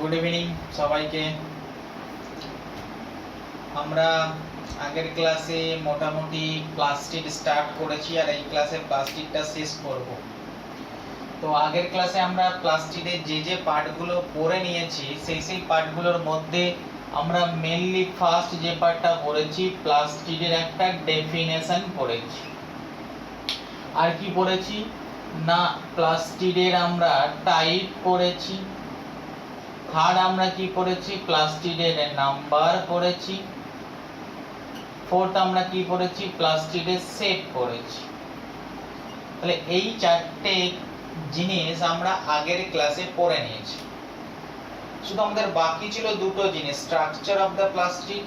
Good evening সবাইকে। আমরা আগের ক্লাসে মোটামুটি প্লাস্টিড স্টার্ট করেছি আর এই ক্লাসে প্লাস্টিডটা শেষ করব। তো আগের ক্লাসে আমরা প্লাস্টিডের যে পার্টগুলো পড়ে নিয়েছি সেই পার্টগুলোর মধ্যে আমরা মেইনলি ফার্স্ট যে পার্টটা পড়েছি প্লাস্টিডের একটা ডেফিনেশন পড়েছি। আর কি পড়েছি না, প্লাস্টিডের আমরা টাইপ পড়েছি। থার্ড আমরা কি পড়েছি, প্লাস্টিডের নাম্বার পড়েছি। ফোর্থ আমরা কি পড়েছি, প্লাস্টিডের শেপ পড়েছি। তাহলে এই চারটে জিনিস আমরা আগের ক্লাসে পড়ে নিয়েছি। শুধু আমাদের বাকি ছিল দুটো জিনিস, স্ট্রাকচার অফ দ্য প্লাস্টিড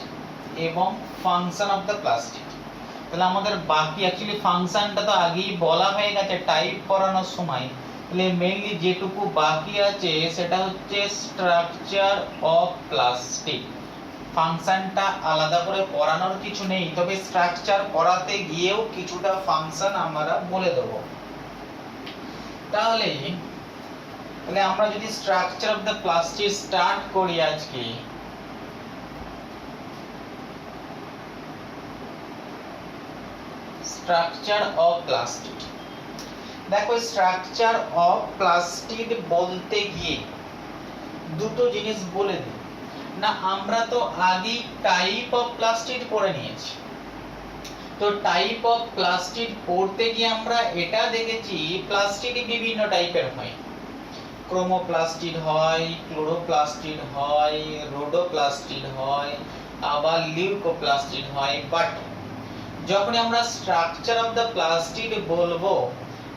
এবং ফাংশন অফ দ্য প্লাস্টিড। তাহলে আমাদের বাকি অ্যাকচুয়ালি ফাংশনটা তো আগেই বলা হয়ে গেছে টাইপ করানোর সময়। তাহলে মেইনলি যেটুকু বাকি আছে সেটা হচ্ছে স্ট্রাকচার অফ প্লাস্টিক। ফাংশনটা আলাদা করে পড়ানোর কিছু নেই, তবে স্ট্রাকচার পড়াতে গিয়েও কিছুটা ফাংশন আমরা বলে দেব। তাহলে আমরা যদি structure of the plastic start করি আজকে, স্ট্রাকচার অফ প্লাস্টিক। দেখো, স্ট্রাকচার অফ প্লাস্টিক বলতে গিয়ে দুটো জিনিস বলে দিই না, আমরা তো আগেই টাইপ অফ প্লাস্টিক পড়ে নিয়েছি। তো টাইপ অফ প্লাস্টিক পড়তে গিয়ে আমরা এটা দেখেছি প্লাস্টিক বিভিন্ন টাইপের হয়। ক্রোমোপ্লাস্টিড হয়, ক্লোরোপ্লাস্টিড হয়, রোডোপ্লাস্টিড হয়, আবার লিউকোপ্লাস্টিড হয়। বাট যখন আমরা স্ট্রাকচার অফ দ্য প্লাস্টিড বলবো,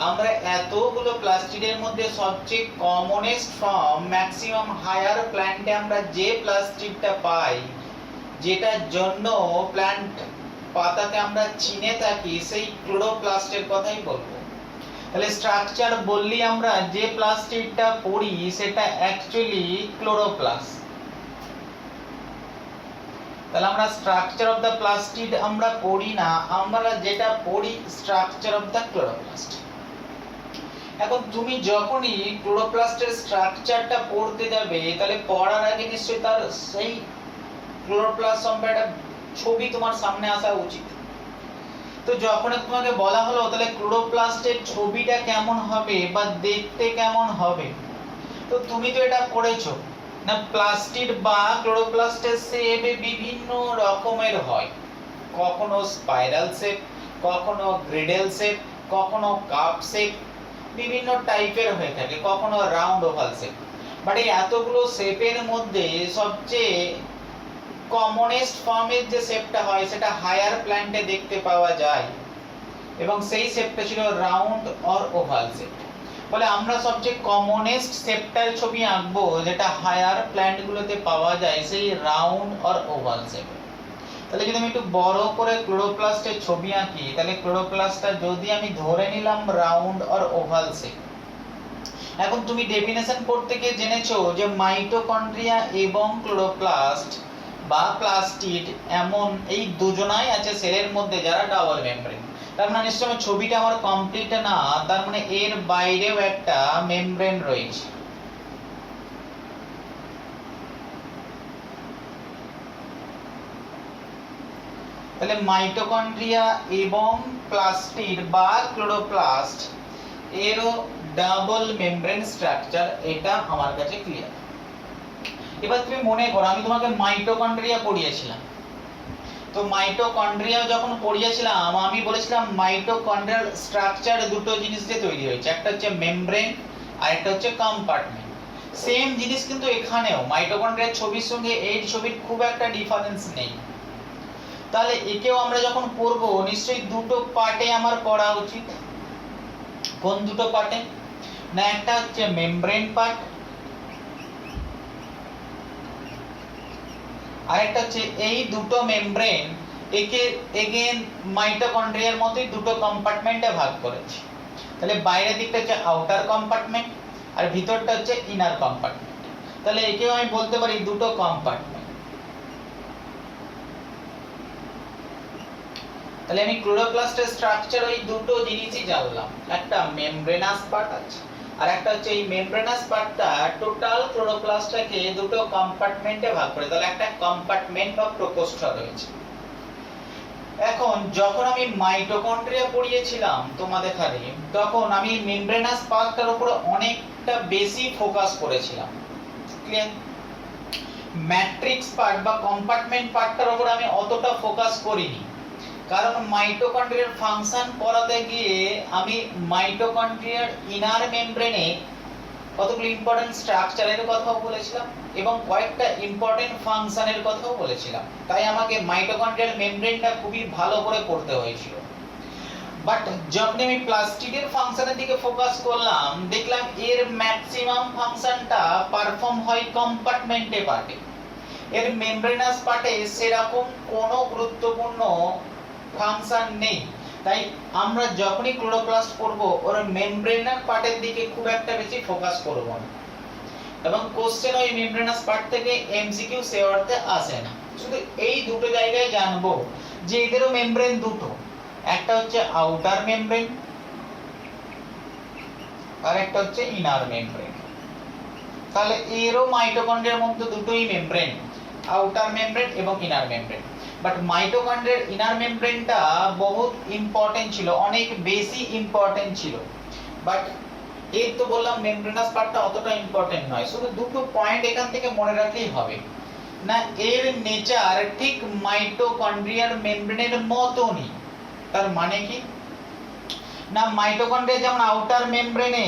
আমরা এতগুলো প্লাস্টিডের মধ্যে সবচেয়ে কমনেস্ট ফর্ম ম্যাক্সিমাম হায়ার প্ল্যান্টে আমরা যে প্লাস্টিডটা পাই, যেটার জন্য প্ল্যান্ট পাতাকে আমরা চিনে থাকি, সেই ক্লোরোপ্লাস্টের কথাই বলবো। তাহলে স্ট্রাকচার বললি আমরা যে প্লাস্টিডটা পড়ি সেটা অ্যাকচুয়ালি ক্লোরোপ্লাস্ট। তাহলে আমরা স্ট্রাকচার অফ দ্য প্লাস্টিড আমরা পড়ি না, আমরা যেটা পড়ি স্ট্রাকচার অফ দ্য ক্লোরোপ্লাস্ট। এখন তুমি যখনই ক্লোরোপ্লাস্টের স্ট্রাকচারটা পড়তে যাবে, তাহলে পড়ার আগে নিশ্চয়ই তার সেই ক্লোরোপ্লাস্ট সম্পর্কে একটা ছবি তোমার সামনে আসা উচিত। তো যখন তোমাকে বলা হলো তাহলে ক্লোরোপ্লাস্টের ছবিটা কেমন হবে বা দেখতে কেমন হবে, তো তুমি তো এটা পড়েছো না, প্লাস্টিড বা ক্লোরোপ্লাস্টের শেপ বিভিন্ন রকমের হয়। কখনো স্পাইরাল শেপ, কখনো গ্রিডেল শেপ, কখনো কাপ শেপ, বিভিন্ন টাইপের হয়ে থাকে, কখনো রাউন্ড ওভাল শেপ। বাট এই এতগুলো শেপের মধ্যে সবচেয়ে কমনেস্ট ফর্মের যে শেপটা হয় সেটা হায়ার প্ল্যান্টে দেখতে পাওয়া যায়, এবং সেই শেপটা ছিল রাউন্ড অর ওভাল শেপ। বলে আমরা সবচেয়ে কমনেস্ট শেপটার ছবি আঁকবো যেটা হায়ার প্ল্যান্টগুলোতে পাওয়া যায়, সেই রাউন্ড অর ওভাল শেপ। তাহলে যদি আমি একটু বড় করে ক্লোরোপ্লাস্টের ছবি আঁকি, তাহলে ক্লোরোপ্লাস্টটা যদি আমি ধরে নিলাম রাউন্ড অর ওভাল শেপ। এখন তুমি ডেফিনেশন পড়তে গিয়ে জেনেছো যে মাইটোকন্ড্রিয়া এবং ক্লোরোপ্লাস্ট বা প্লাস্টিড এমন এই দুজনাই আছে সেলের মধ্যে যারা ডাবল মেমব্রেন। তার মানে নিশ্চয়ই ছবিটা আমার কমপ্লিট না, তার মানে এর বাইরেও একটা মেমব্রেন রয়েছে। তাহলে মাইটোকন্ড্রিয়া এবং প্লাস্টিড বা ক্লোরোপ্লাস্ট এরও ডাবল মেমব্রেন স্ট্রাকচার, এটা আমার কাছে ক্লিয়ার। এবার তুমি মনে করো আমি তোমাকে মাইটোকন্ড্রিয়া পড়িয়েছিলাম। তো মাইটোকন্ড্রিয়া যখন পড়িয়েছিলাম আমি বলেছিলাম মাইটোকন্ড্রিয়াল স্ট্রাকচার দুটো জিনিস দিয়ে তৈরি হয়েছে, একটা হচ্ছে মেমব্রেন আর একটা হচ্ছে কম্পার্টমেন্ট। সেম জিনিস কিন্তু এখানেও মাইটোকন্ড্রিয়ার ছবির সঙ্গে এই ছবির খুব একটা ডিফারেন্স নেই। তাহলে একেও আমরা যখন পড়বো নিশ্চয়ই দুটো পার্টে আমার পড়া উচিত। কোন দুটো পার্টে না, একটা হচ্ছে মেমব্রেন পার্ট, আরেকটা হচ্ছে এই দুটো মেমব্রেন একে এগেন মাইটোকন্ড্রিয়ার মতোই দুটো কম্পার্টমেন্টে ভাগ করেছে। তাহলে বাইরের দিকটা হচ্ছে আউটার কম্পার্টমেন্ট আর ভিতরটা হচ্ছে ইনার কম্পার্টমেন্ট। তাহলে একেও আমি বলতে পারি দুটো কম্পার্টমেন্ট। তাহলে আমি ক্লোরোপ্লাস্টের স্ট্রাকচার ওই দুটো জিনিসই জানলাম, একটা মেমব্রেনাস পার্ট আছে আর একটা হচ্ছে এই মেমব্রেনাস পার্টটা টোটাল ক্লোরোপ্লাস্টটাকে দুটো কম্পার্টমেন্টে ভাগ করে, তাহলে একটা কম্পার্টমেন্ট বা প্রকোষ্ঠ রয়েছে। এখন যখন আমি মাইটোকন্ড্রিয়া পড়িয়েছিলাম তোমাদের খালি, তখন আমি মেমব্রেনাস পার্টটার উপর অনেকটা বেশি ফোকাস করেছিলাম। ক্লিয়ার? ম্যাট্রিক্স পার্ট বা কম্পার্টমেন্ট পার্টটার উপর আমি অতটা ফোকাস করিনি, কারণ মাইটোকন্ড্রিয়ার ফাংশন পড়াতে গিয়ে আমি মাইটোকন্ড্রিয়ার ইনার মেমব্রেনে কতগুলো ইম্পর্টেন্ট স্ট্রাকচারের কথাও বলেছিলাম এবং কয়েকটা ইম্পর্টেন্ট ফাংশনের কথাও বলেছিলাম, তাই আমাকে মাইটোকন্ড্রিয়াল মেমব্রেনটা খুবই ভালো করে পড়তে হয়েছিল। বাট যখন আমি প্লাস্টিডের ফাংশনের দিকে ফোকাস করলাম, দেখলাম এর ম্যাক্সিমাম ফাংশনটা পারফর্ম হয় কম্পার্টমেন্টে পার্টে, এর মেমব্রেনাস পার্টে সেরকম কোনো গুরুত্বপূর্ণ ফাংশন নেই। তাই আমরা যখনই ক্লোরোপ্লাস্ট পড়ব ওর মেমব্রেনাস পার্টের দিকে খুব একটা বেশি ফোকাস করব না, এবং কোশ্চেন ওই মেমব্রেনাস পার্ট থেকে এমসিকিউ সে অর্থে আসে না। শুধু এই দুটো জায়গায় জানবো যে এদেরও মেমব্রেন দুটো, একটা হচ্ছে আউটার মেমব্রেন আর একটা হচ্ছে ইনার মেমব্রেন। তাহলে এরও মাইটোকন্ড্রিয়ার মধ্যে দুটোই মেমব্রেন, আউটার মেমব্রেন এবং ইনার মেমব্রেন। বাট মাইটোকন্ড্রিয়ার ইনার মেমব্রেনটা বহুত ইম্পর্টেন্ট ছিল, অনেক বেশি ইম্পর্টেন্ট ছিল। বাট এই তো বললাম মেমব্রেনাস পার্টটা অতটা ইম্পর্টেন্ট নয়। শুধু দুটো পয়েন্ট এখান থেকে মনে রাখলেই হবে না, এর নেচার ঠিক মাইটোকন্ড্রিয়ার মেমব্রেনের মতনই। তার মানে কি না, মাইটোকন্ড্রিয়া যেমন আউটার মেমব্রেনে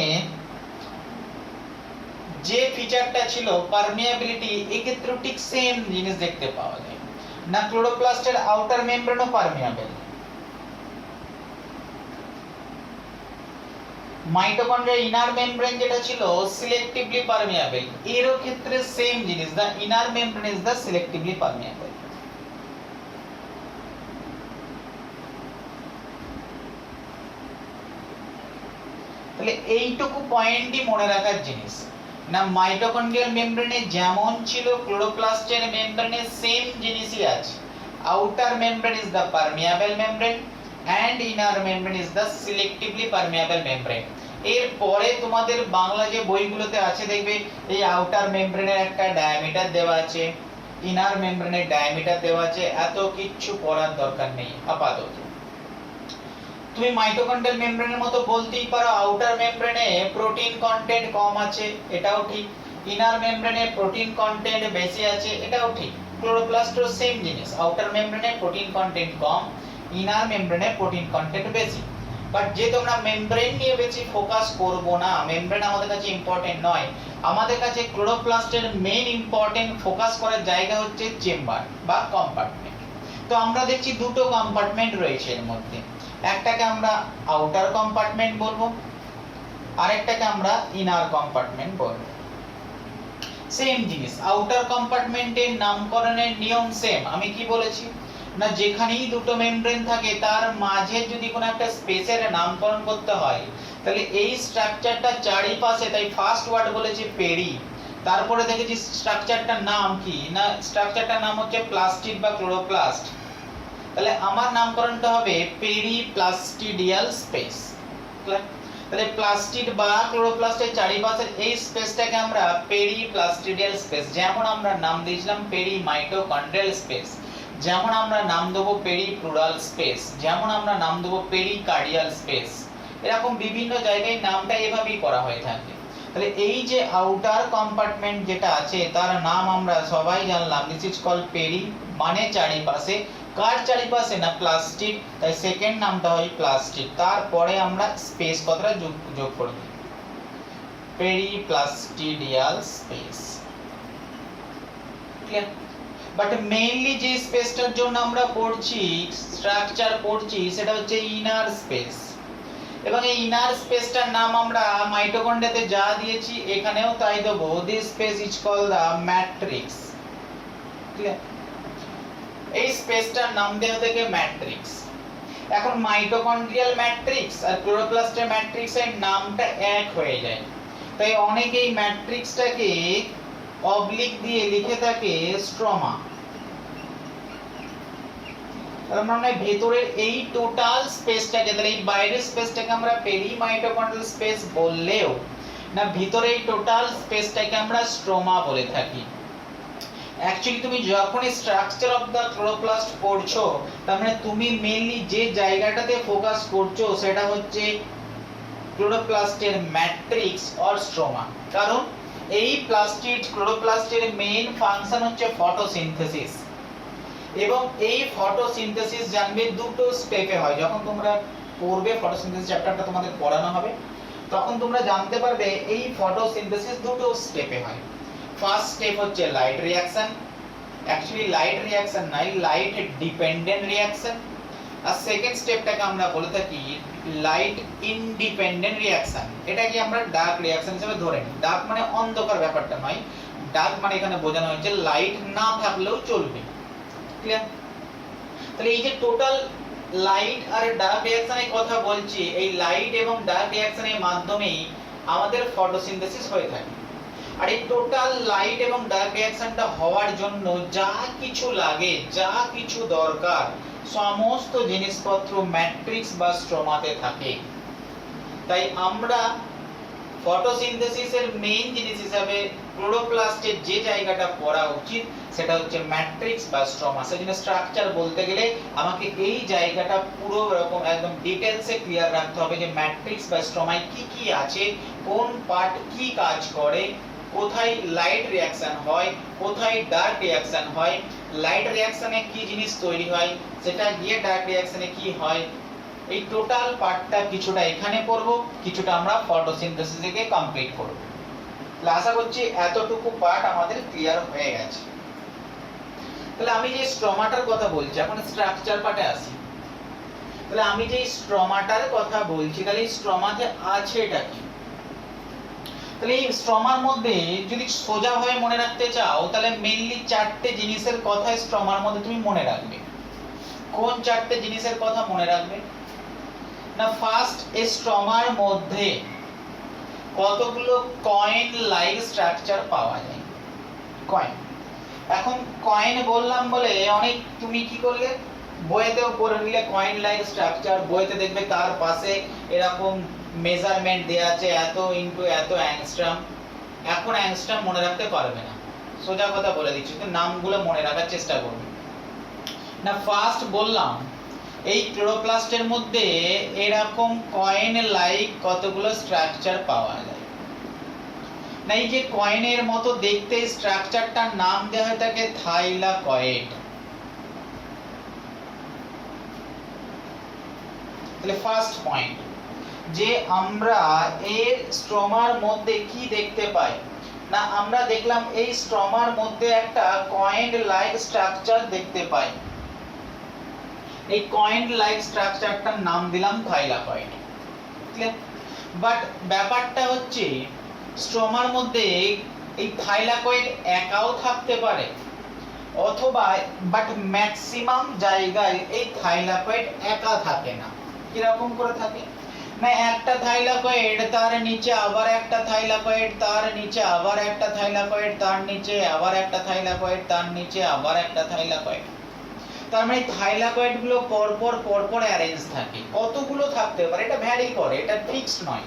যে ফিচারটা ছিল পারমিয়াবিলিটি, এক্ষেত্রে ঠিক সেম জিনিস দেখতে পাওয়া যায় না, ক্লোরোপ্লাস্টের আউটার মেমব্রেনও পারমিয়াবল। মাইটোকন্ড্রিয়ার ইনার মেমব্রেন যেটা ছিল সিলেক্টিভলি পারমিয়াবল, এরও ক্ষেত্রে সেম জিনিস, the inner membrane is the selectively permeable. তাহলে এইটুকু পয়েন্টই মনে রাখার জিনিস না, মাইটোকন্ড্রিয়াল মেমব্রেনে যেমন ছিল ক্লোরোপ্লাস্টের মেমব্রেনে সেম জিনিসই আছে। Outer membrane is the permeable membrane and inner membrane is the selectively permeable membrane। এরপরে তোমাদের বাংলা যে বইগুলোতে আছে দেখবে এই আউটার মেমব্রেনের একটা ডায়ামিটার দেওয়া আছে, ইনার মেমব্রেনের ডায়ামিটার দেওয়া আছে, এত কিছু পড়ার দরকার নেই আপাতত। তুমি মাইটোকন্ড্রিয়াল মেমব্রেনের মতো বলতেই পারো আউটার মেমব্রেনে প্রোটিন কন্টেন্ট কম আছে, এটাও ঠিক। ইনার মেমব্রেনে প্রোটিন কন্টেন্ট বেশি আছে, এটাও ঠিক। ক্লোরোপ্লাস্টও সেম জিনিস, আউটার মেমব্রেনে প্রোটিন কন্টেন্ট কম, ইনার মেমব্রেনে প্রোটিন কন্টেন্ট বেশি। বাট যে তোমরা মেমব্রেন নিয়ে বেশি ফোকাস করবো না, মেমব্রেন আমাদের কাছে ইম্পর্টেন্ট নয়, আমাদের কাছে ক্লোরোপ্লাস্টের মেইন ইম্পর্টেন্ট ফোকাস করার জায়গা হচ্ছে চেম্বার বা কম্পার্টমেন্ট। তো আমরা দেখছি দুটো কম্পার্টমেন্ট রয়েছে এর মধ্যে, একটাকে আমরা আউটার কম্পার্টমেন্ট বলবো, আরেকটাকে আমরা ইনার কম্পার্টমেন্ট বলবো। সেম জিনিস, আউটার কম্পার্টমেন্টের নামকরণের নিয়ম সেম। আমি কি বলেছি না, যেখানেই দুটো মেমব্রেন থাকে তার মাঝে যদি কোনো একটা স্পেসের নামকরণ করতে হয়, তাহলে এই স্ট্রাকচারটা চারিপাশে, তাই ফার্স্ট ওয়ার্ড বলেছি পেরি, তারপরে দেখেছি স্ট্রাকচারটার নাম কি না, স্ট্রাকচারটার নাম হচ্ছে প্লাস্টিড বা ক্লোরোপ্লাস্ট। তাহলে আমার নামকরণটা হবে পেরিপ্লাস্টিডিয়াল স্পেস। তাহলে প্লাস্টিড বা ক্লোরোপ্লাস্টের চারিপাশের এই স্পেসটাকে আমরা পেরিপ্লাস্টিডিয়াল স্পেস, যেমন আমরা নাম দিয়েছিলাম পেরিমাইটোকন্ড্রিয়াল স্পেস, যেমন আমরা নাম দেবো পেরিপ্লুরাল স্পেস, যেমন আমরা নাম দেবো পেরিকার্ডিয়াল স্পেস, এরকম বিভিন্ন জায়গায় নামটা এভাবেই করা হয়ে থাকে। তাহলে এই যে আউটার কম্পার্টমেন্ট যেটা আছে তার নাম আমরা সবাই জানলাম, দিস ইজ কল্ড পেরি, মানে চারিপাশে। কার চারিপাশে না, প্লাস্টিক, তাই সেকেন্ড নামটা হয় প্লাস্টিক। তারপরে আমরা স্পেস কথাটা যোগ করে দিই, পেরিপ্লাস্টিডিয়াল স্পেস। ক্লিয়ার? বাট মেইনলি যে স্পেসটার জন্য আমরা পড়ছি, স্ট্রাকচার পড়ছি, সেটা হচ্ছে ইনার স্পেস। এবং এই ইনার স্পেসটার নাম আমরা মাইটোকন্ড্রিয়াতে যা দিয়েছি এখানেও তাই দেবো, this space is called the matrix. Clear? এই স্পেসটার নাম দেওয়া থেকে ম্যাট্রিক্স। এখন মাইটোকন্ড্রিয়াল ম্যাট্রিক্স আর ক্লোরোপ্লাস্টের ম্যাট্রিক্সের নামটা এক হয়ে যায়, তাই অনেকেই ম্যাট্রিক্সটাকে অবলিক দিয়ে লিখে থাকে স্ট্রমা। তার মানে ভেতরের এই টোটাল স্পেসটাকে, তাহলে এই বাইরের স্পেসটাকে আমরা পেরিমাইটোকন্ড্রিয়াল স্পেস বললেও না ভিতরে এই টোটাল স্পেসটাকে আমরা স্ট্রোমা বলে থাকি। অ্যাকচুয়ালি তুমি যখনই স্ট্রাকচার অফ দ্য ক্লোরোপ্লাস্ট পড়ছো, তার মানে তুমি মেইনলি যে জায়গাটাতে ফোকাস করছো সেটা হচ্ছে ক্লোরোপ্লাস্টের ম্যাট্রিক্স অর স্ট্রোমা। কারণ এই প্লাস্টিড ক্লোরোপ্লাস্টের মেইন ফাংশন হচ্ছে ফটোসিনথেসিস, এবং এই ফটোসিনথেসিস জানবে দুটো স্টেপে হয়। যখন তোমরা পড়বে ফটোসিনথেসিস চ্যাপ্টারটা তোমাদের পড়ানো হবে, তখন তোমরা জানতে পারবে এই ফটোসিনথেসিস দুটো স্টেপে হয়। ফার্স্ট স্টেপ হচ্ছে light reaction, actually light reaction নাই, লাইট ডিপেন্ডেন্ট রিঅ্যাকশন। আর সেকেন্ড স্টেপটাকে আমরা বলে থাকি লাইট ইন্ডিপেন্ডেন্ট রিঅ্যাকশন। এটাকে আমরা ডার্ক রিঅ্যাকশন হিসেবে ধরে নিই। ডার্ক মানে অন্ধকার ব্যাপারটা নয়, ডার্ক মানে এখানে বোঝানো হয়েছে লাইট না থাকলেও চলবে। ক্লিয়ার? তাহলে এই যে টোটাল লাইট আর ডার্ক রিঅ্যাকশনের কথা বলছি, এই লাইট এবং ডার্ক রিঅ্যাকশনের মাধ্যমেই আমাদের ফটোসিনথেসিস হয়ে থাকে। আর এই টোটাল লাইট এবং ডার্ক রিঅ্যাকশনটা হওয়ার জন্য যা কিছু লাগে, যা কিছু দরকার, সমস্ত জিনিসপত্র ম্যাট্রিক্স বা স্ট্রোমাতে থাকে। তাই আমরা ফটোসিনথেসিসের মেইন জিনিস হিসাবে ক্লোরোপ্লাস্টের যে জায়গাটা পড়া উচিত সেটা হচ্ছে ম্যাট্রিক্স বা স্ট্রোমা। সেজন্য স্ট্রাকচার বলতে গেলে আমাকে এই জায়গাটা পুরো রকম একদম ডিটেইলসে ক্লিয়ার রাখতে হবে যে ম্যাট্রিক্স বা স্ট্রোমায় কি কি আছে, কোন পার্ট কি কাজ করে, কোথায় লাইট রিঅ্যাকশন হয়, কোথায় ডার্ক রিঅ্যাকশন হয়, লাইট রিঅ্যাকশনে কি জিনিস তৈরি হয়, সেটা গিয়ে ডার্ক রিঅ্যাকশনে কি হয়। এই টোটাল পার্টটা কিছুটা এখানে পড়বো, কিছুটা আমরা ফটোসিনথেসিস থেকে কমপ্লিট করব। তাহলে আশা করছি এতটুকু পার্ট আমাদের ক্লিয়ার হয়ে গেছে। তাহলে আমি যে স্ট্রোমাটার কথা বলছি, এখন স্ট্রাকচার পার্টে আসি। তাহলে আমি যে স্ট্রোমাটার কথা বলছি, তাহলে এই স্ট্রোমাতে আছে এটা কি? তাহলে এই স্ট্রোমার মধ্যে যদি সোজা হয়ে মনে রাখতে চাও, তাহলে মেইনলি চারটে জিনিসের কথা স্ট্রোমার মধ্যে তুমি মনে রাখবে। কোন চারটে জিনিসের কথা মনে রাখবে? না ফার্স্ট, এই স্ট্রোমার মধ্যে কতগুলো কয়েন লাইক স্ট্রাকচার পাওয়া যায়। কয়েন, এখন কয়েন বললাম বলে অনেক তুমি কি করলে বইয়েতেও পড়ে নিলে কয়েন লাইক স্ট্রাকচার, বইতে দেখবে তার পাশে এরকম মেজারমেন্ট দেয়া আছে এত ইনটু এত অ্যাংস্ট্রম। এখন অ্যাংস্ট্রম মনে রাখতে পারবে না, সোজা কথা বলে দিচ্ছি, কিন্তু নামগুলো মনে রাখার চেষ্টা করবে। না ফার্স্ট বললাম এই ক্লোরোপ্লাস্টের মধ্যে এরকম কয়েন লাইক কতগুলো স্ট্রাকচার পাওয়া যায়। না এই যে কয়েনের মতো দেখতে স্ট্রাকচারটার নাম দেওয়া হয় তাকে থাইলাকয়েড। তাহলে ফার্স্ট পয়েন্ট যে আমরা এর স্ট্রোমার মধ্যে কি দেখতে পাই, না আমরা দেখলাম এই স্ট্রোমার মধ্যে একটা কয়েন লাইক স্ট্রাকচার দেখতে পাই। এই কয়েন লাইক স্ট্রাকচারটার নাম দিলাম থাইলাকয়েড। ক্লিয়ার? বাট ব্যাপারটা হচ্ছে স্ট্রোমার মধ্যে এই থাইলাকয়েড একাও থাকতে পারে, অথবা বাট ম্যাক্সিমাম জায়গায় এই থাইলাকয়েড একা থাকে না। কিরকম করে থাকে? না একটা থাইলাকয়েড, তার নিচে আবার একটা থাইলাকয়েড, তার নিচে আবার একটা থাইলাকয়েড, তার নিচে আবার একটা থাইলাকয়েড, তার নিচে আবার একটা থাইলাকয়েড। তার মানে থাইলাকয়েড গুলো পরপর পরপর অ্যারেঞ্জ থাকে। কতগুলো থাকতে পারে এটা ভ্যারি করে, এটা ফিক্সড নয়।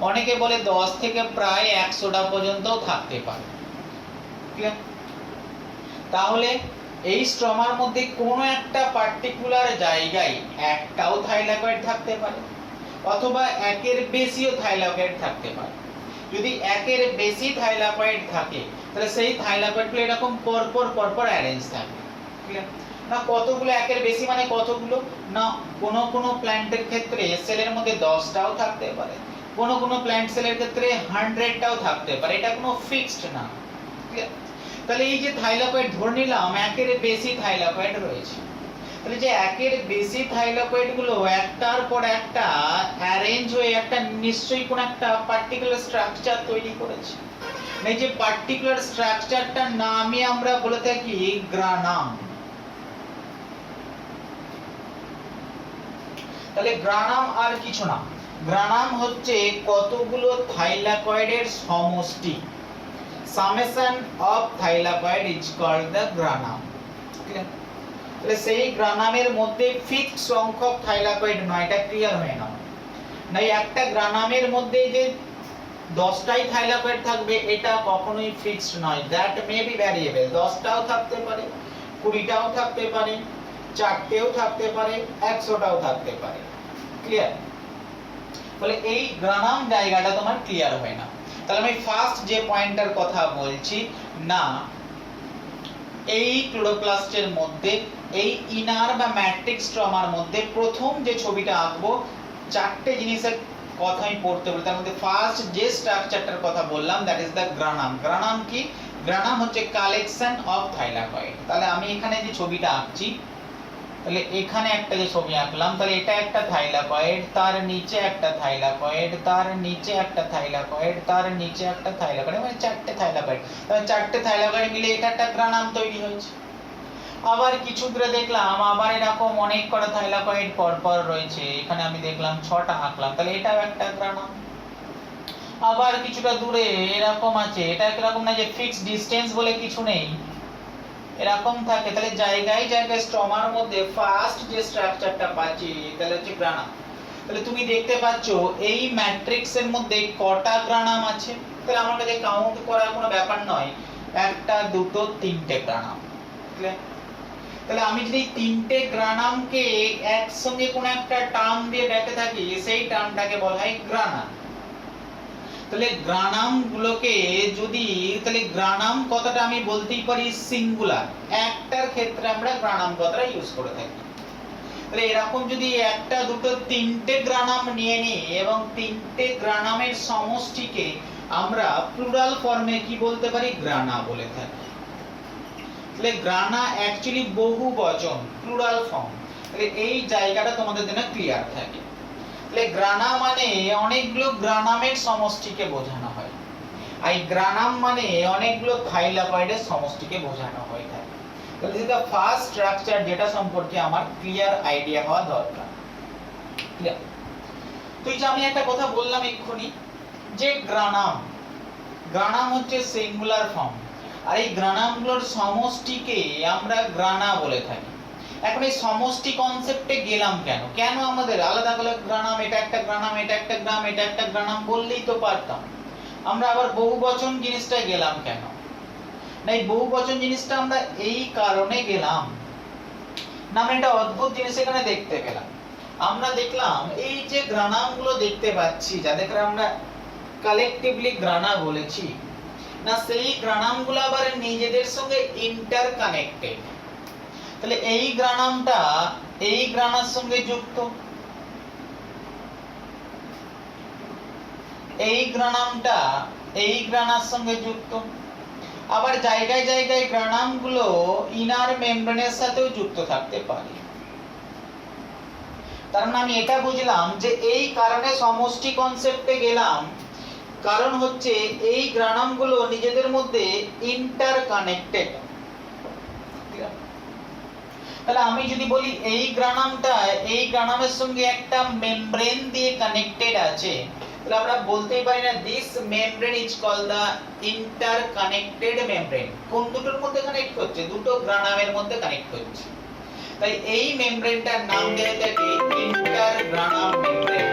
অনেকে বলে 10 থেকে প্রায় 100টা পর্যন্তও থাকতে পারে। ক্লিয়ার? তাহলে এই স্ট্রোমার মধ্যে কোনো একটা পার্টিকুলার জায়গায় একটাও থাইলাকয়েড থাকতে পারে, অথবা একের বেশিও থাইলাকয়েড থাকতে পারে। যদি একের বেশি থাইলাকয়েড থাকে তাহলে সেই থাইলাকয়েডগুলো এরকম পরপর পরপর অ্যারেঞ্জ থাকে। ক্লিয়ার? না কতগুলো একের বেশি মানে কতগুলো? না কোনো কোনো প্ল্যান্টের ক্ষেত্রে সেলের মধ্যে 10টাও থাকতে পারে, কোনো কোনো প্ল্যান্ট সেলের ক্ষেত্রে 100টাও থাকতে পারে, এটা কোনো ফিক্সড না। ক্লিয়ার? তাহলে এই যে থাইলাকয়েড ধরে নিলাম একের বেশি থাইলাকয়েড রয়েছে, তাহলে যে একের বেশি থাইলাকয়েড গুলো একটার পর একটা অ্যারেঞ্জ হয়ে একটা নিশ্চয়ই কোন একটা পার্টিকুলার স্ট্রাকচার তৈরি করেছে। এই যে পার্টিকুলার স্ট্রাকচারটার নামই আমরা বলে থাকি গ্রানাম। তাহলে গ্রানাম আর কিছু না, গ্রানাম হচ্ছে কতগুলো থাইলাকয়েডের সমষ্টি। Summation of thylakoid is called the granum. তাহলে সেই গ্রানামের মধ্যে ফিক্সড সংখ্যক থাইলাকয়েড নয়, এটা ক্লিয়ার হয়ে নাও। না একটা গ্রানামের মধ্যে যে 10টাই থাইলাকয়েড থাকবে এটা কখনোই ফিক্সড নয়, দ্যাট মে বি ভ্যারিয়েবল। 10টাও থাকতে পারে, 20টাও থাকতে পারে, 4টেও থাকতে পারে, 100টাও থাকতে পারে। ক্লিয়ার? বলে এই গ্রানাম জায়গাটা তোমার ক্লিয়ার হয় না। তাহলে আমি ফার্স্ট যে পয়েন্টটার কথা বলছি, না এই ক্লোরোপ্লাস্টের মধ্যে এই ইনার বা ম্যাট্রিক্স স্ট্রমার মধ্যে প্রথম যে ছবিটা আঁকবো, 4টে জিনিসের কথা আমি পড়তে বলি। তার মধ্যে ফার্স্ট যে স্ট্রাকচারটার কথা বললাম that is the granum. Granum কি? গ্রানাম হচ্ছে কালেকশন অফ থাইলাকয়েড। তাহলে আমি এখানে যে ছবিটা আঁকছি, তাহলে এখানে একটা যে ছবি আঁকলাম, তাহলে এটা একটা থাইলাকয়েড, তার নিচে একটা থাইলাকয়েড, তার নিচে একটা থাইলাকয়েড, তার নিচে একটা থাইলাকয়েড, মানে 4টে থাইলাকয়েড। তাহলে 4টে থাইলাকয়েড মিলে এটা একটা গ্রানাম তৈরি হয়েছে। আবার কিছু দূরে দেখলাম আবার এরকম অনেক কটা থাইলাকয়েড পরপর রয়েছে, এখানে আমি দেখলাম 6টা আঁকলাম, তাহলে এটাও একটা গ্রানাম। আবার কিছুটা দূরে এরকম আছে, এটা এরকম না যে ফিক্সড ডিসটেন্স বলে কিছু নেই, এরকম থাকে। তাহলে জায়গায় জায়গায় স্ট্রমার মধ্যে ফার্স্ট যে স্ট্রাকচারটা পাচ্ছি তাহলে হচ্ছে গ্রানাম। তাহলে তুমি দেখতে পাচ্ছো এই ম্যাট্রিক্সের মধ্যে কটা গ্রানাম আছে। তাহলে আমার কাছে কাউন্ট করার কোনো ব্যাপার নয়, 1টা 2টো 3টে গ্রানাম। তাহলে আমি যদি 3টে গ্রানামকে একসঙ্গে কোনো একটা টার্ম দিয়ে ডেকে থাকি, সেই টার্মটাকে বলা হয় গ্রানাম। তাহলে গ্রানাম গুলোকে যদি, তাহলে গ্রানাম কথাটা আমি বলতেই পারি সিঙ্গুলার, একটার ক্ষেত্রে আমরা গ্রানাম কথাটা ইউজ করে থাকি। তাহলে এরকম যদি 1টা 2টো 3টে গ্রানাম নিয়ে নিই এবং 3টে গ্রানামের সমষ্টিকে আমরা প্লুরাল ফর্মে কি বলতে পারি? গ্রানা বলে থাকি। তাহলে গ্রানা অ্যাকচুয়ালি বহুবচন, প্লুরাল ফর্ম। তাহলে এই জায়গাটা তোমাদের জন্য ক্লিয়ার থাকে। তাহলে গ্রানা মানে অনেকগুলো গ্রানামের সমষ্টিকে বোঝানো হয়, আর গ্রানাম মানে অনেকগুলো থাইলাকয়েডের সমষ্টিকে বোঝানো হয় থাকে। তাহলে this is the first structure যেটা সম্পর্কে আমার ক্লিয়ার আইডিয়া হওয়া দরকার। ক্লিয়ার? তো এই যে আমি একটা কথা বললাম এক্ষুনি যে গ্রানাম, গ্রানাম হচ্ছে সিঙ্গুলার ফর্ম, আর এই গ্রানামগুলোর সমষ্টিকে আমরা গ্রানা বলে থাকি। এখন এই সমষ্টি কনসেপ্টে গেলাম কেন? কেন আমাদের আলাদা আলাদা গ্রানাম, এটা একটা গ্রানাম, এটা একটা গ্রাম, এটা একটা গ্রানাম বললেই তো পারতাম। আমরা আবার বহুবচন জিনিসটা গেলাম কেন? না এই বহুবচন জিনিসটা আমরা এই কারণে গেলাম, না আমরা একটা অদ্ভুত জিনিস এখানে দেখতে পেলাম। আমরা দেখলাম এই যে গ্রানামগুলো দেখতে পাচ্ছি, যাদেরকে আমরা কালেকটিভলি গ্রানা বলেছি, না সেই গ্রানামগুলো আবার নিজেদের সঙ্গে ইন্টারকানেক্টেড। তাহলে এই গ্রানামটা এই গ্রানার সঙ্গে যুক্ত, এই গ্রানামটা এই গ্রানার সঙ্গে যুক্ত, আবার জায়গায় জায়গায় গ্রানামগুলো ইনার মেমব্রেনের সাথেও যুক্ত থাকতে পারে। তার মানে আমি এটা বুঝলাম যে এই কারণে সমষ্টি কনসেপ্টে গেলাম, কারণ হচ্ছে এই গ্রানামগুলো নিজেদের মধ্যে ইন্টারকানেক্টেড। তাহলে আমি যদি বলি এই গ্রানামটা এই গ্রানামের সঙ্গে একটা মেমব্রেন দিয়ে কানেক্টেড আছে, তাহলে আমরা বলতেই পারি না this membrane is called the interconnected membrane. কোন দুটোর মধ্যে কানেক্ট হচ্ছে? দুটো গ্রানামের মধ্যে কানেক্ট হচ্ছে। তাই এই মেমব্রেনটার নাম দেয়া থাকে ইন্টারগ্রানাম মেমব্রেন।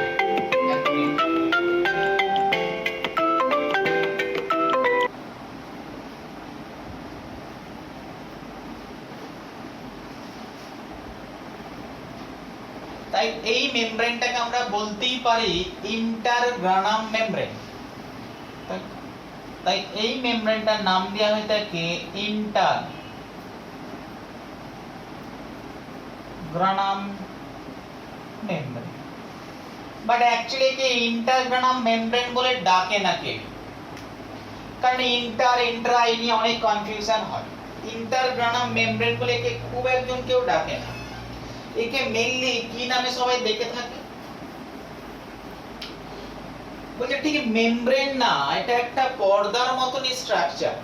তাই এই মেমব্রেনটাকে আমরা বলতেই পারি ইন্টারগ্রানাম মেমব্রেন। তাই এই মেমব্রেনটার নাম দেওয়া হয়ে থাকে ইন্টারগ্রানাম মেমব্রেন। বাট অ্যাকচুয়ালি কি ইন্টারগ্রানাম মেমব্রেন বলে ডাকে না কেউ, কারণ ইন্টার ইন্ট্রা এই নিয়ে অনেক কনফিউশন হয়। ইন্টারগ্রানাম মেমব্রেন বলে একে খুব একজন কেউ ডাকে না, একে মেইনলি কি নামে সবাই দেখে থাকে? বলছে ঠিক মেমব্রেন না, এটা একটা পর্দার মতনই স্ট্রাকচার,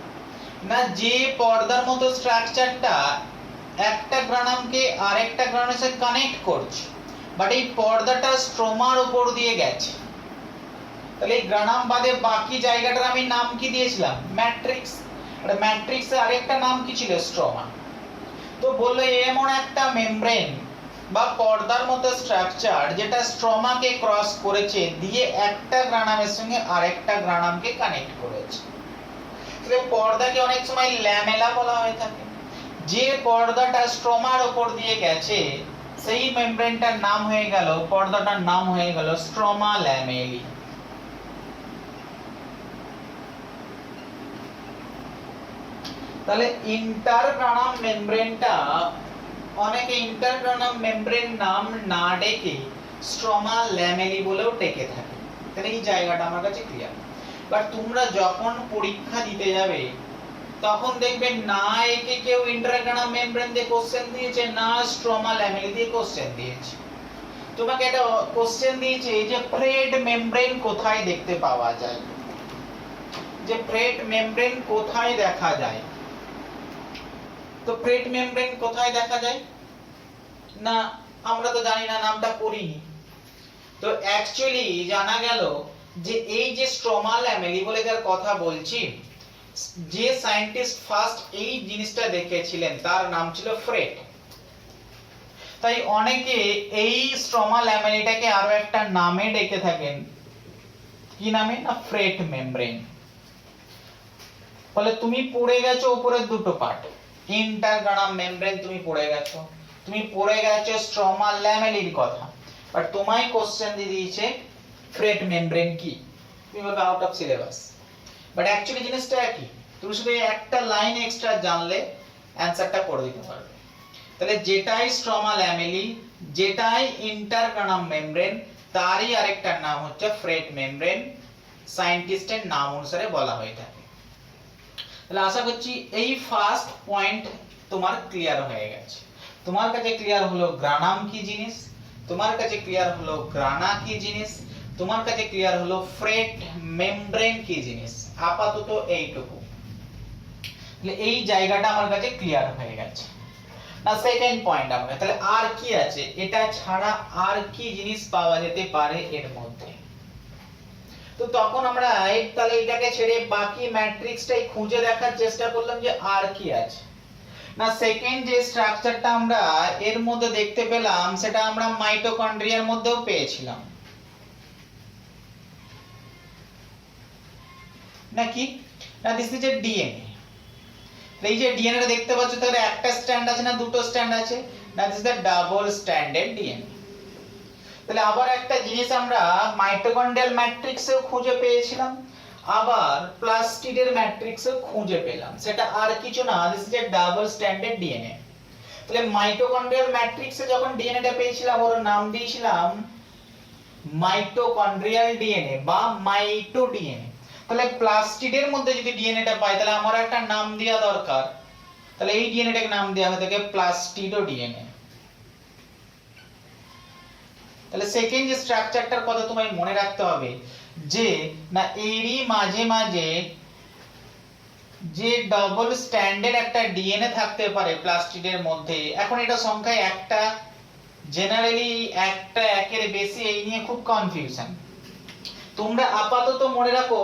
না যে পর্দার মতো স্ট্রাকচারটা একটা গ্রানামকে আরেকটা গ্রানামের সাথে কানেক্ট করছে, বাট এই পর্দাটা স্ট্রোমার উপর দিয়ে গেছে। তাহলে এই গ্রানাম বাদে বাকি জায়গাটার আমি নাম কি দিয়েছিলাম? ম্যাট্রিক্স। আর ম্যাট্রিক্সের আরেকটা নাম কি ছিল? স্ট্রোমা। তো বললো এমন একটা মেমব্রেন বা পর্দার মতো স্ট্রাকচার যেটা স্ট্রমাকে ক্রস করেছে দিয়ে একটা গ্রানামের সঙ্গে আরেকটা গ্রানামকে কানেক্ট করেছে। তাহলে পর্দাকে অনেক সময় ল্যামেলা বলা হয়ে থাকে। যে পর্দাটা স্ট্রমার উপর দিয়ে গেছে সেই মেমব্রেনটার নাম হয়ে গেল, পর্দাটার নাম হয়ে গেল স্ট্রমা ল্যামেলি। তাহলে ইন্টারগ্রানাম মেমব্রেনটা অনেকে ইন্টারগ্রানাম মেমব্রেন নাম না ডেকে স্ট্রমা ল্যামেলি বলেও ডেকে থাকে। তাহলে এই জায়গাটা আমার কাছে ক্লিয়ার। বাট তোমরা যখন পরীক্ষা দিতে যাবে তখন দেখবে না একে কেউ ইন্টারগ্রানাম মেমব্রেন দিয়ে কোশ্চেন দিয়েছে, না স্ট্রমা ল্যামেলি দিয়ে কোশ্চেন দিয়েছে। তোমাকে একটা কোশ্চেন দিয়েছে যে ফ্রেড মেমব্রেন কোথায় দেখতে পাওয়া যায়, যে ফ্রেড মেমব্রেন কোথায় দেখা যায়। তো ফ্রেড মেমব্রেন কোথায় দেখা যায় না আমরা তো জানি না, নামটা পড়িনি। তো অ্যাকচুয়ালি জানা গেল যে এই যে স্ট্রমা ল্যামেলি বলে যার কথা বলছি, যে সায়েন্টিস্ট ফার্স্ট এই জিনিসটা দেখেছিলেন তার নাম ছিল ফ্রেড। তাই অনেকে এই স্ট্রমা ল্যামেলিটাকে আরো একটা নামে ডেকে থাকেন। কি নামে না ফ্রেড মেমব্রেন। বলে তুমি পড়ে গেছো উপরের দুটো পার্ট, ইন্টারগ্রানাম মেমব্রেন তুমি পড়ে গেছো, তুমি পড়ে গেছো স্ট্রমা ল্যামেলির কথা, বাট তোমায় কোশ্চেন দিয়ে দিয়েছে ফ্রেড মেমব্রেন কি, তুমি বলবে out of syllabus. But actually জিনিসটা একই, তুমি শুধু একটা লাইন এক্সট্রা জানলে অ্যানসারটা করে দিতে পারবে। তাহলে যেটাই স্ট্রমা ল্যামেলি, যেটাই ইন্টারগ্রানাম মেমব্রেন, তারই আরেকটা নাম হচ্ছে ফ্রেড মেমব্রেন, সায়েন্টিস্টের নাম অনুসারে বলা হয়ে থাকে। তাহলে আশা করছি এই ফার্স্ট পয়েন্ট তোমার ক্লিয়ার হয়ে গেছে। তোমার কাছে ক্লিয়ার হলো গ্রানাম কি জিনিস, তোমার কাছে ক্লিয়ার হলো গ্রানা কি জিনিস, তোমার কাছে ক্লিয়ার হলো ফ্রেড মেমব্রেন কি জিনিস। আপাতত এইটুকু। তাহলে এই জায়গাটা আমার কাছে ক্লিয়ার হয়ে গেছে। না সেকেন্ড পয়েন্ট আমরা তাহলে আর কি আছে, এটা ছাড়া আর কি জিনিস পাওয়া যেতে পারে এর মধ্যে। তো তখন আমরা তাহলে এটাকে ছেড়ে বাকি ম্যাট্রিক্সটাই খুঁজে দেখার চেষ্টা করলাম যে আর কি আছে। না সেকেন্ড যে স্ট্রাকচারটা আমরা এর মধ্যে দেখতে পেলাম সেটা আমরা মাইটোকন্ড্রিয়ার মধ্যেও পেয়েছিলাম নাকি না, দিস ইজ এ ডিএনএ। এই যে ডিএনএ টা দেখতে পাচ্ছ তাহলে একটা স্ট্র্যান্ড আছে না দুটো স্ট্র্যান্ড আছে, that is the double stranded DNA. তাহলে আবার একটা জিনিস আমরা মাইটোকন্ড্রিয়াল ম্যাট্রিক্সেও খুঁজে পেয়েছিলাম, আবার প্লাস্টিডের ম্যাট্রিক্সেও খুঁজে পেলাম, সেটা আর কিছু না, this is a double stranded DNA. তাহলে মাইটোকন্ড্রিয়াল ম্যাট্রিক্সে যখন ডিএনএটা পেয়েছিলাম ওর নাম দিয়েছিলাম মাইটোকন্ড্রিয়াল ডিএনএ বা মাইটো ডিএনএ। তাহলে প্লাস্টিডের মধ্যে যদি ডিএনএটা পাই তাহলে আমার একটা নাম দেওয়া দরকার, তাহলে এই ডিএনএটাকে নাম দেওয়া হয়ে থাকে প্লাস্টিডো ডিএনএ। তাহলে সেকেন্ড যে স্ট্রাকচারটার কথা তোমায় মনে রাখতে হবে যে না এরই মাঝে মাঝে যে ডাবল স্ট্যান্ডার্ড একটা ডিএনএ থাকতে পারে প্লাস্টিডের মধ্যে। এখন এটা সংখ্যায় একটা, জেনারেলি একটা একের বেশি, এই নিয়ে খুব কনফিউশন। তোমরা আপাতত মনে রাখো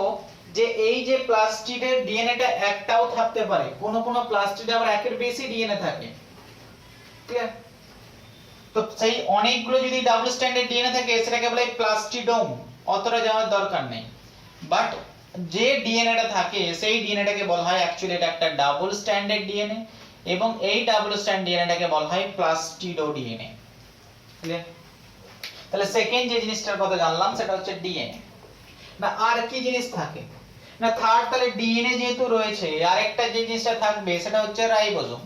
যে এই যে প্লাস্টিডের ডিএনএটা একটাও থাকতে পারে, কোন কোন প্লাস্টিডে আবার একের বেশি ডিএনএ থাকে, ক্লিয়ার? তো সেই অনেকগুলো যদি ডাবল স্ট্যান্ডার্ড ডিএনএ থাকে সেটাকে বলে প্লাস্টিডোম, অতটা যাওয়ার দরকার নেই। বাট যে ডিএনএটা থাকে সেই ডিএনএটাকে বলা হয় অ্যাকচুয়ালি এটা একটা ডাবল স্ট্যান্ডার্ড ডিএনএ, এবং এই ডাবল স্ট্যান্ড ডিএনএটাকে বলা হয় প্লাস্টিডো ডিএনএ, ক্লিয়ার? তাহলে সেকেন্ড যে জিনিসটার কথা জানলাম সেটা হচ্ছে ডিএনএ। না আর কি জিনিস থাকে না থার্ড, তাহলে ডিএনএ যেহেতু রয়েছে আরেকটা যে জিনিসটা থাকবে সেটা হচ্ছে রাইবোজোম।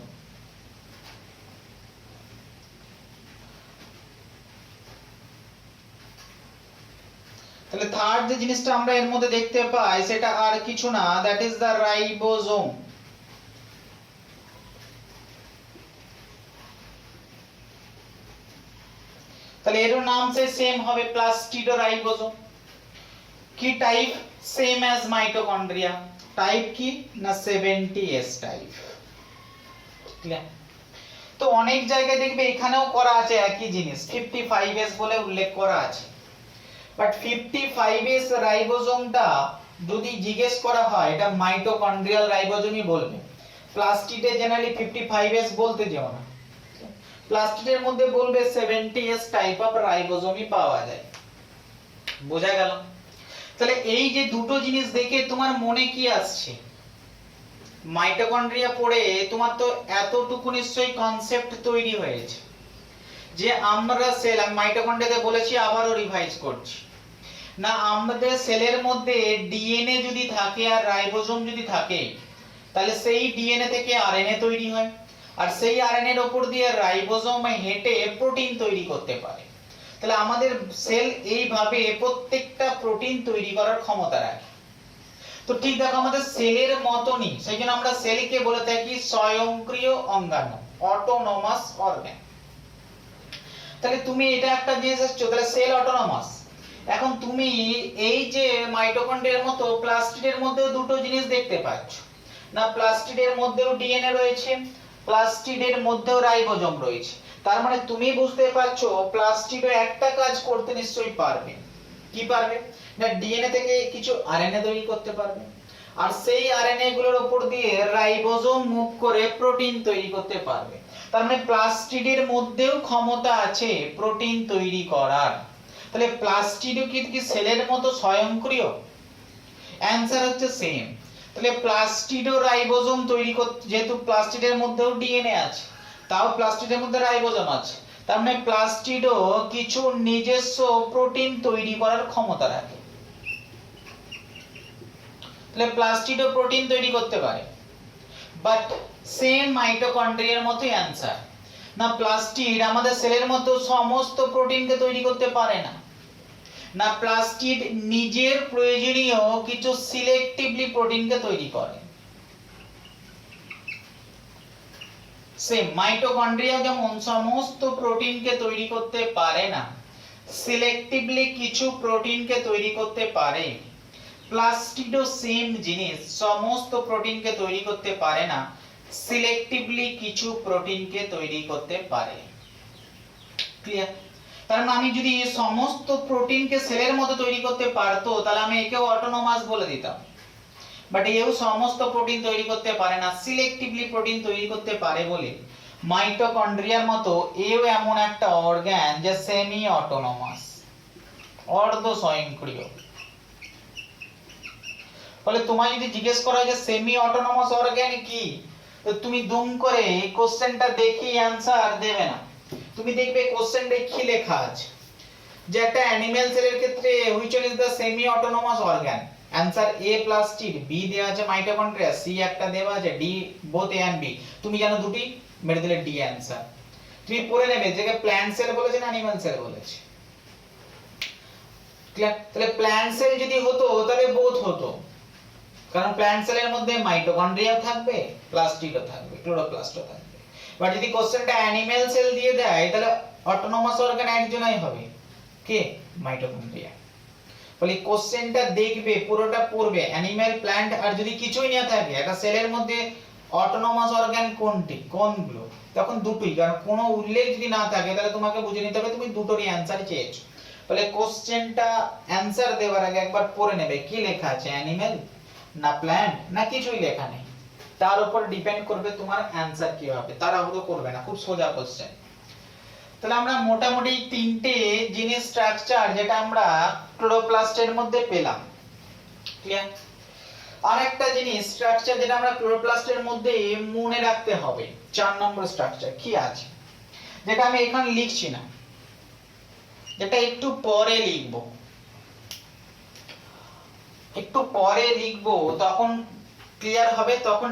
তাহলে থার্ড যে জিনিসটা আমরা এর মধ্যে দেখতে পাই সেটা আর কিছু না, দ্যাট ইজ দ্য রাইবোজোম। তাহলে এর নাম সেম হবে প্লাস্টিডো রাইবোজোম। কি type? Same as mitochondria. Type কি না 70s টাইপ, ক্লিয়ার? তো অনেক জায়গায় দেখবে এখানেও করা আছে একই জিনিস, 55s বলে উল্লেখ করা আছে। বাট 55s রাইবোজোমটা যদি জিজ্ঞেস করা হয় এটা মাইটোকন্ড্রিয়াল রাইবোজোমই বলবে, প্লাস্টিডে জেনারেলি 55s বলতে যেও না। তো প্লাস্টিডের মধ্যে বলবে 70S টাইপ অফ রাইবোজোমই পাওয়া যায়। বোঝা গেল? তাহলে এই যে দুটো জিনিস দেখে তোমার মনে কি আসছে? মাইটোকন্ড্রিয়া পড়ে তোমার তো এতটুকু নিশ্চয়ই কনসেপ্ট তৈরি হয়েছে যে আমরা সেল, আমি মাইটোকন্ড্রিয়াতে বলেছি, আবারও রিভাইজ করছি না, আমাদের সেলের মধ্যে ডিএনএ যদি থাকে আর রাইবোজোম যদি থাকে, তাহলে সেই ডিএনএ থেকে আরএনএ তৈরি হয়, আর সেই আরএনএ এর উপর দিয়ে রাইবোজোম হেঁটে প্রোটিন তৈরি করতে পারে। তাহলে আমাদের সেল এইভাবে প্রত্যেকটা প্রোটিন তৈরি করার ক্ষমতা রাখে। তো ঠিক দেখো, আমাদের সেলের মতনই, সেই জন্য আমরা সেলকে বলে থাকি স্বয়ংক্রিয় অঙ্গাণু, অটোনোমাস অর্গান। তাহলে তুমি এটা একটা জিনিস আসছো, তাহলে সেল অটোনোমাস। এখন তুমি এই যে মাইটোকন্ড্রিয়ার মতো প্লাস্টিডের মধ্যেও দুটো জিনিস দেখতে পাচ্ছ না, প্লাস্টিডের মধ্যেও ডিএনএ রয়েছে, প্লাস্টিডের মধ্যেও রাইবোজোম রয়েছে। তার মানে তুমি বুঝতে পারছো প্লাস্টিডও একটা কাজ করতে নিশ্চয়ই পারবে। কি পারবে? না, ডিএনএ থেকে কিছু আরএনএ তৈরি করতে পারবে, আর সেই আরএনএ গুলোর উপর দিয়ে রাইবোজোম মুভ করে প্রোটিন তৈরি করতে পারবে। তার মানে প্লাস্টিডের মধ্যেও ক্ষমতা আছে প্রোটিন তৈরি করার। তাহলে প্লাস্টিডও কি সেলের মতো স্বয়ংক্রিয়? অ্যানসার হচ্ছে সেম। তাহলে প্লাস্টিডও রাইবোজোম তৈরি করতে, যেহেতু প্লাস্টিডের মধ্যেও ডিএনএ আছে, তাও প্লাস্টিডের মধ্যে রাইবোজোম আছে, তার মানে প্লাস্টিডও কিছু নিজস্ব প্রোটিন তৈরি করার ক্ষমতা রাখে। তাহলে প্লাস্টিডও প্রোটিন তৈরি করতে পারে, বাট সেম মাইটোকন্ড্রিয়ার মতোই অ্যানসার না, প্লাস্টিড আমাদের সেলের মতো সমস্ত প্রোটিনকে তৈরি করতে পারে না। না, প্লাস্টিড নিজের প্রয়োজনীয় কিছু সিলেক্টিভলি প্রোটিনকে তৈরি করে। সেম মাইটোকন্ড্রিয়া যেমন সমস্ত প্রোটিনকে তৈরি করতে পারে না, সিলেক্টিভলি কিছু প্রোটিনকে তৈরি করতে পারে, প্লাস্টিডও সেম জিনিস, সমস্ত প্রোটিনকে তৈরি করতে পারে না, সিলেক্টিভলি কিছু প্রোটিনকে তৈরি করতে পারে। ক্লিয়ার? কারণ আমি যদি সমস্ত প্রোটিনকে সেলের মতো তৈরি করতে পারতো, তাহলে আমি একেও অটোনোমাস বলে দিতাম, বাট এও সমস্ত প্রোটিন তৈরি করতে পারে না, সিলেক্টিভলি প্রোটিন তৈরি করতে পারে বলে মাইটোকন্ড্রিয়ার মতো এও এমন একটা অর্গান যে সেমি অটোনোমাস, অর্ধ স্বয়ংক্রিয়। বলে তোমায় যদি জিজ্ঞেস করা হয় যে সেমি অটোনোমাস অর্গান কি, তো তুমি দুম করে কোশ্চেনটা দেখি অ্যানসার দেবে না। তুমি দেখবে কোশ্চেনটা কি লেখা আছে, যে একটা অ্যানিমাল সেলের ক্ষেত্রে which one is the semi autonomous organ, answer A plastid, B দেয়া আছে মাইটোকন্ড্রিয়া, সি একটা দেওয়া আছে, D both A and B. তুমি জানো দুটি, মেরে দিলে ডি অ্যানসার। তুমি পড়ে নেবে যে প্ল্যান্ট সেল বলেছে না অ্যানিমাল সেল বলেছে। ক্লিয়ার? তাহলে প্ল্যান্ট সেল যদি হতো তাহলে বোথ হতো, কারণ প্ল্যান্ট সেলের মধ্যে মাইটোকন্ড্রিয়া থাকবে, প্লাস্টিডও থাকবে, ক্লোরোপ্লাস্টও থাকবে। বাট যদি কোশ্চেনটা অ্যানিমাল সেল দিয়ে দেয়, তাহলে অটোনোমাস অর্গান একজনই হবে, কে? মাইটোকন্ড্রিয়া। বলি কোশ্চেনটা দেখবে, পুরোটা পড়বে, অ্যানিমাল, প্ল্যান্ট, আর যদি কিছুই না থাকে একটা সেলের মধ্যে অটোনোমাস অর্গান কোনটি, কোনগুলো, তখন দুটোই, কারণ কোনো উল্লেখ যদি না থাকে তাহলে তোমাকে বুঝে নিতে হবে তুমি দুটোরই অ্যানসার চেয়েছো। বলে কোশ্চেনটা অ্যানসার দেওয়ার আগে একবার পড়ে নেবে কি লেখা আছে, অ্যানিমাল না প্ল্যান্ট না কিছুই লেখা নেই, তার উপর ডিপেন্ড করবে তোমার অ্যানসার কি হবে। তাড়াহুড়ো করবে না, খুব সোজা কোশ্চেন। তাহলে আমরা মোটামুটি তিনটে জিনিস স্ট্রাকচার যেটা আমরা ক্লোরোপ্লাস্টের মধ্যে পেলাম। ক্লিয়ার? আরেকটা জিনিস স্ট্রাকচার যেটা আমরা ক্লোরোপ্লাস্টের মধ্যে মনে রাখতে হবে, 4 নম্বর স্ট্রাকচার কি আছে, যেটা আমি এখানে লিখছি না, যেটা একটু পরে লিখবো, একটু পরে লিখবো, তখন ক্লিয়ার হবে, তখন